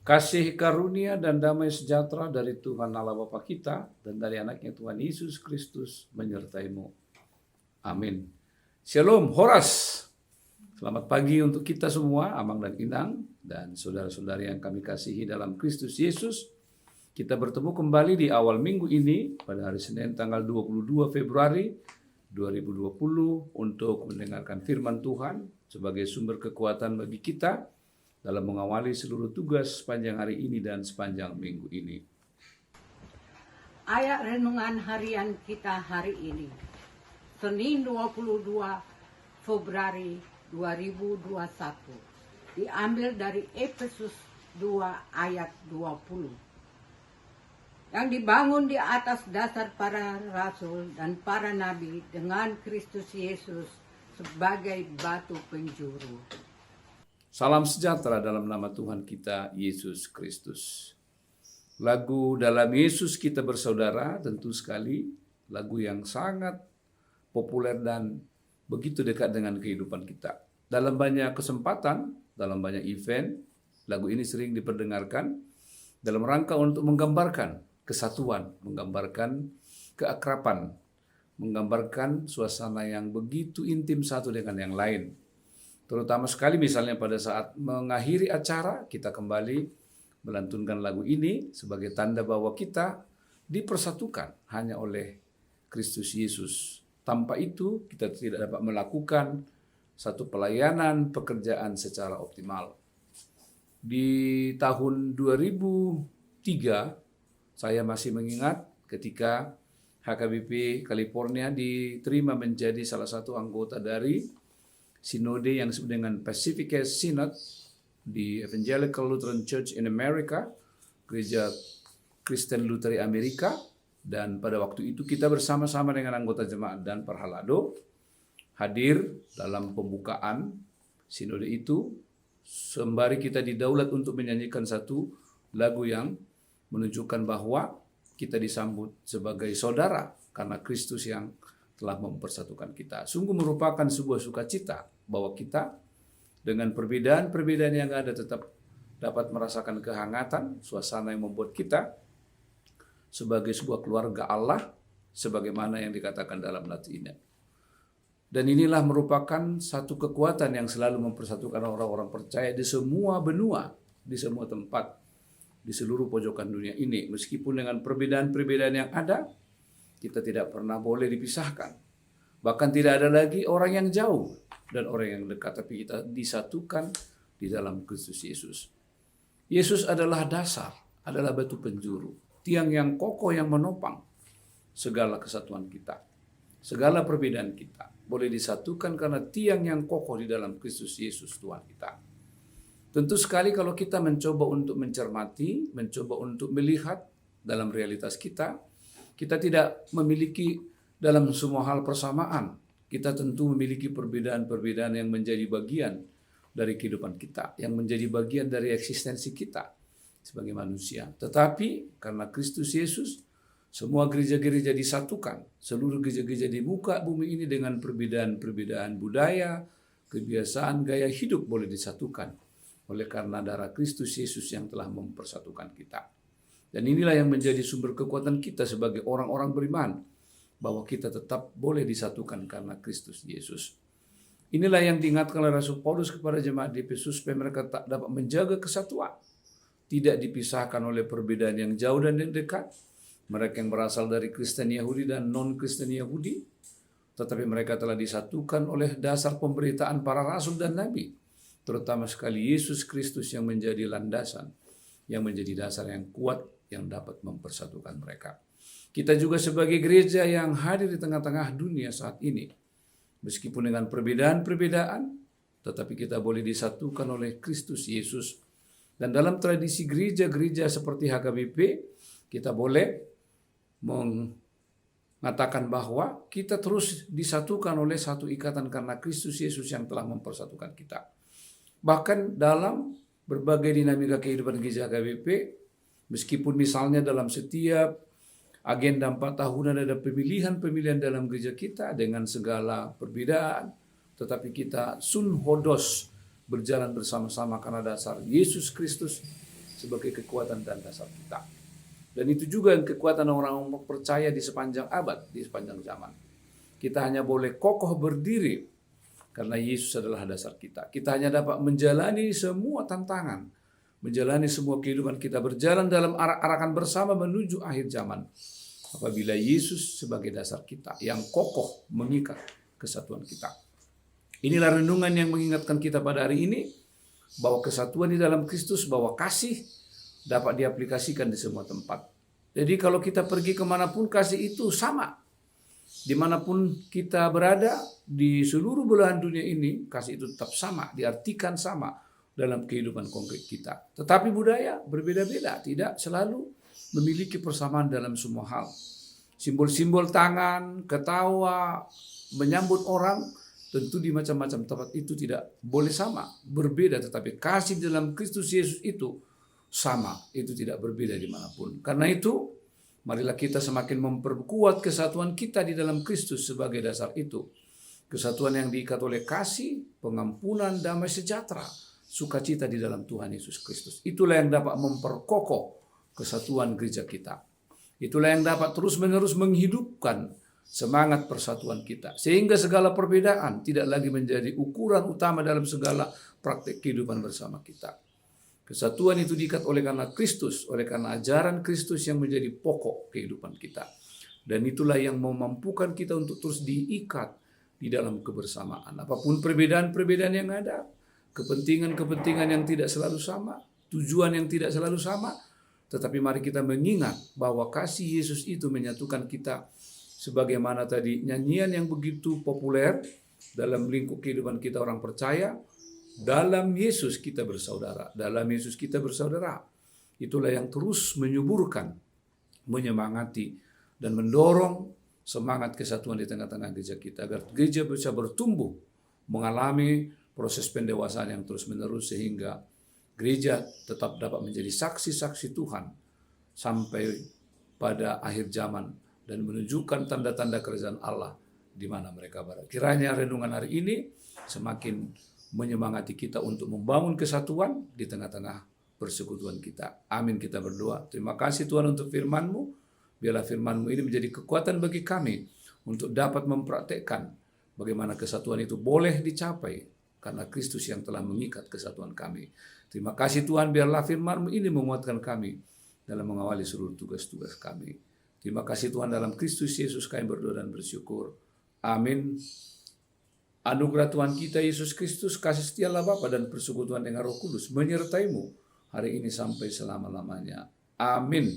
Kasih karunia dan damai sejahtera dari Tuhan Allah Bapa kita dan dari anaknya Tuhan Yesus Kristus menyertaimu. Amin. Shalom, Horas. Selamat pagi untuk kita semua, Amang dan Inang, dan saudara-saudari yang kami kasihi dalam Kristus Yesus. Kita bertemu kembali di awal minggu ini pada hari Senin tanggal 22 Februari 2020 untuk mendengarkan firman Tuhan sebagai sumber kekuatan bagi kita dalam mengawali seluruh tugas sepanjang hari ini dan sepanjang minggu ini. Ayat renungan harian kita hari ini, Senin 22 Februari 2021, diambil dari Efesus 2 ayat 20. Yang dibangun di atas dasar para rasul dan para nabi dengan Kristus Yesus sebagai batu penjuru. Salam sejahtera dalam nama Tuhan kita, Yesus Kristus. Lagu Dalam Yesus Kita Bersaudara tentu sekali lagu yang sangat populer dan begitu dekat dengan kehidupan kita. Dalam banyak kesempatan, dalam banyak event, lagu ini sering diperdengarkan dalam rangka untuk menggambarkan kesatuan, menggambarkan keakraban, menggambarkan suasana yang begitu intim satu dengan yang lain. Terutama sekali misalnya pada saat mengakhiri acara, kita kembali melantunkan lagu ini sebagai tanda bahwa kita dipersatukan hanya oleh Kristus Yesus. Tanpa itu kita tidak dapat melakukan satu pelayanan pekerjaan secara optimal. Di tahun 2003, saya masih mengingat ketika HKBP California diterima menjadi salah satu anggota dari sinode yang disebut dengan Pacific Synod di Evangelical Lutheran Church in America, Gereja Kristen Luteri Amerika, dan pada waktu itu kita bersama-sama dengan anggota jemaat dan Parhalado hadir dalam pembukaan sinode itu, sembari kita didaulat untuk menyanyikan satu lagu yang menunjukkan bahwa kita disambut sebagai saudara karena Kristus yang telah mempersatukan kita. Sungguh merupakan sebuah sukacita bahwa kita dengan perbedaan-perbedaan yang ada tetap dapat merasakan kehangatan, suasana yang membuat kita sebagai sebuah keluarga Allah, sebagaimana yang dikatakan dalam Latin. Dan inilah merupakan satu kekuatan yang selalu mempersatukan orang-orang percaya di semua benua, di semua tempat, di seluruh pojokan dunia ini. Meskipun dengan perbedaan-perbedaan yang ada, kita tidak pernah boleh dipisahkan. Bahkan tidak ada lagi orang yang jauh dan orang yang dekat, tapi kita disatukan di dalam Kristus Yesus. Yesus adalah dasar, adalah batu penjuru, tiang yang kokoh yang menopang segala kesatuan kita. Segala perbedaan kita boleh disatukan karena tiang yang kokoh di dalam Kristus Yesus Tuhan kita. Tentu sekali kalau kita mencoba untuk mencermati, mencoba untuk melihat dalam realitas kita, kita tidak memiliki dalam semua hal persamaan. Kita tentu memiliki perbedaan-perbedaan yang menjadi bagian dari kehidupan kita, yang menjadi bagian dari eksistensi kita sebagai manusia. Tetapi karena Kristus Yesus, semua gereja-gereja disatukan. Seluruh gereja-gereja di muka bumi ini dengan perbedaan-perbedaan budaya, kebiasaan, gaya hidup boleh disatukan oleh karena darah Kristus Yesus yang telah mempersatukan kita. Dan inilah yang menjadi sumber kekuatan kita sebagai orang-orang beriman, bahwa kita tetap boleh disatukan karena Kristus Yesus. Inilah yang diingatkan oleh Rasul Paulus kepada jemaat di Efesus supaya mereka tak dapat menjaga kesatuan, tidak dipisahkan oleh perbedaan yang jauh dan yang dekat, mereka yang berasal dari Kristen Yahudi dan non-Kristen Yahudi, tetapi mereka telah disatukan oleh dasar pemberitaan para rasul dan nabi, terutama sekali Yesus Kristus yang menjadi landasan, yang menjadi dasar yang kuat yang dapat mempersatukan mereka. Kita juga sebagai gereja yang hadir di tengah-tengah dunia saat ini, meskipun dengan perbedaan-perbedaan, tetapi kita boleh disatukan oleh Kristus Yesus. Dan dalam tradisi gereja-gereja seperti HKBP, kita boleh mengatakan bahwa kita terus disatukan oleh satu ikatan karena Kristus Yesus yang telah mempersatukan kita. Bahkan dalam berbagai dinamika kehidupan gereja HKBP, meskipun misalnya dalam setiap agenda 4 tahunan ada pemilihan-pemilihan dalam gereja kita dengan segala perbedaan, tetapi kita sun hodos berjalan bersama-sama karena dasar Yesus Kristus sebagai kekuatan dan dasar kita. Dan itu juga yang kekuatan orang-orang percaya di sepanjang abad, di sepanjang zaman. Kita hanya boleh kokoh berdiri karena Yesus adalah dasar kita. Kita hanya dapat menjalani semua tantangan, menjalani semua kehidupan kita, berjalan dalam arak-arakan bersama menuju akhir zaman. Apabila Yesus sebagai dasar kita yang kokoh mengikat kesatuan kita. Inilah renungan yang mengingatkan kita pada hari ini bahwa kesatuan di dalam Kristus, bahwa kasih dapat diaplikasikan di semua tempat. Jadi kalau kita pergi kemanapun, kasih itu sama. Dimanapun kita berada di seluruh belahan dunia ini, kasih itu tetap sama, diartikan sama dalam kehidupan konkret kita. Tetapi budaya berbeda-beda, tidak selalu memiliki persamaan dalam semua hal. Simbol-simbol tangan, ketawa, menyambut orang, tentu di macam-macam tempat itu tidak boleh sama, berbeda. Tetapi kasih dalam Kristus Yesus itu sama, itu tidak berbeda dimanapun. Karena itu, marilah kita semakin memperkuat kesatuan kita di dalam Kristus sebagai dasar itu. Kesatuan yang diikat oleh kasih, pengampunan, damai sejahtera, sukacita di dalam Tuhan Yesus Kristus. Itulah yang dapat memperkokoh kesatuan gereja kita. Itulah yang dapat terus-menerus menghidupkan semangat persatuan kita. Sehingga segala perbedaan tidak lagi menjadi ukuran utama dalam segala praktik kehidupan bersama kita. Kesatuan itu diikat oleh karena Kristus, oleh karena ajaran Kristus yang menjadi pokok kehidupan kita. Dan itulah yang memampukan kita untuk terus diikat di dalam kebersamaan. Apapun perbedaan-perbedaan yang ada, kepentingan-kepentingan yang tidak selalu sama, tujuan yang tidak selalu sama, tetapi mari kita mengingat bahwa kasih Yesus itu menyatukan kita sebagaimana tadi nyanyian yang begitu populer dalam lingkup kehidupan kita orang percaya. Dalam Yesus kita bersaudara, dalam Yesus kita bersaudara. Itulah yang terus menyuburkan, menyemangati, dan mendorong semangat kesatuan di tengah-tengah gereja kita, agar gereja bisa bertumbuh, mengalami proses pendewasaan yang terus-menerus, sehingga gereja tetap dapat menjadi saksi-saksi Tuhan sampai pada akhir zaman, dan menunjukkan tanda-tanda kerajaan Allah di mana mereka berada. Kiranya renungan hari ini semakin menyemangati kita untuk membangun kesatuan di tengah-tengah persekutuan kita. Amin, kita berdoa. Terima kasih Tuhan untuk firman-Mu. Biarlah firman-Mu ini menjadi kekuatan bagi kami untuk dapat mempraktekkan bagaimana kesatuan itu boleh dicapai karena Kristus yang telah mengikat kesatuan kami. Terima kasih Tuhan, biarlah firman-Mu ini menguatkan kami dalam mengawali seluruh tugas-tugas kami. Terima kasih Tuhan, dalam Kristus Yesus kami berdoa dan bersyukur. Amin. Anugerah Tuhan kita Yesus Kristus, kasih setia Allah Bapa dan persekutuan dengan Roh Kudus menyertai-Mu hari ini sampai selama-lamanya. Amin.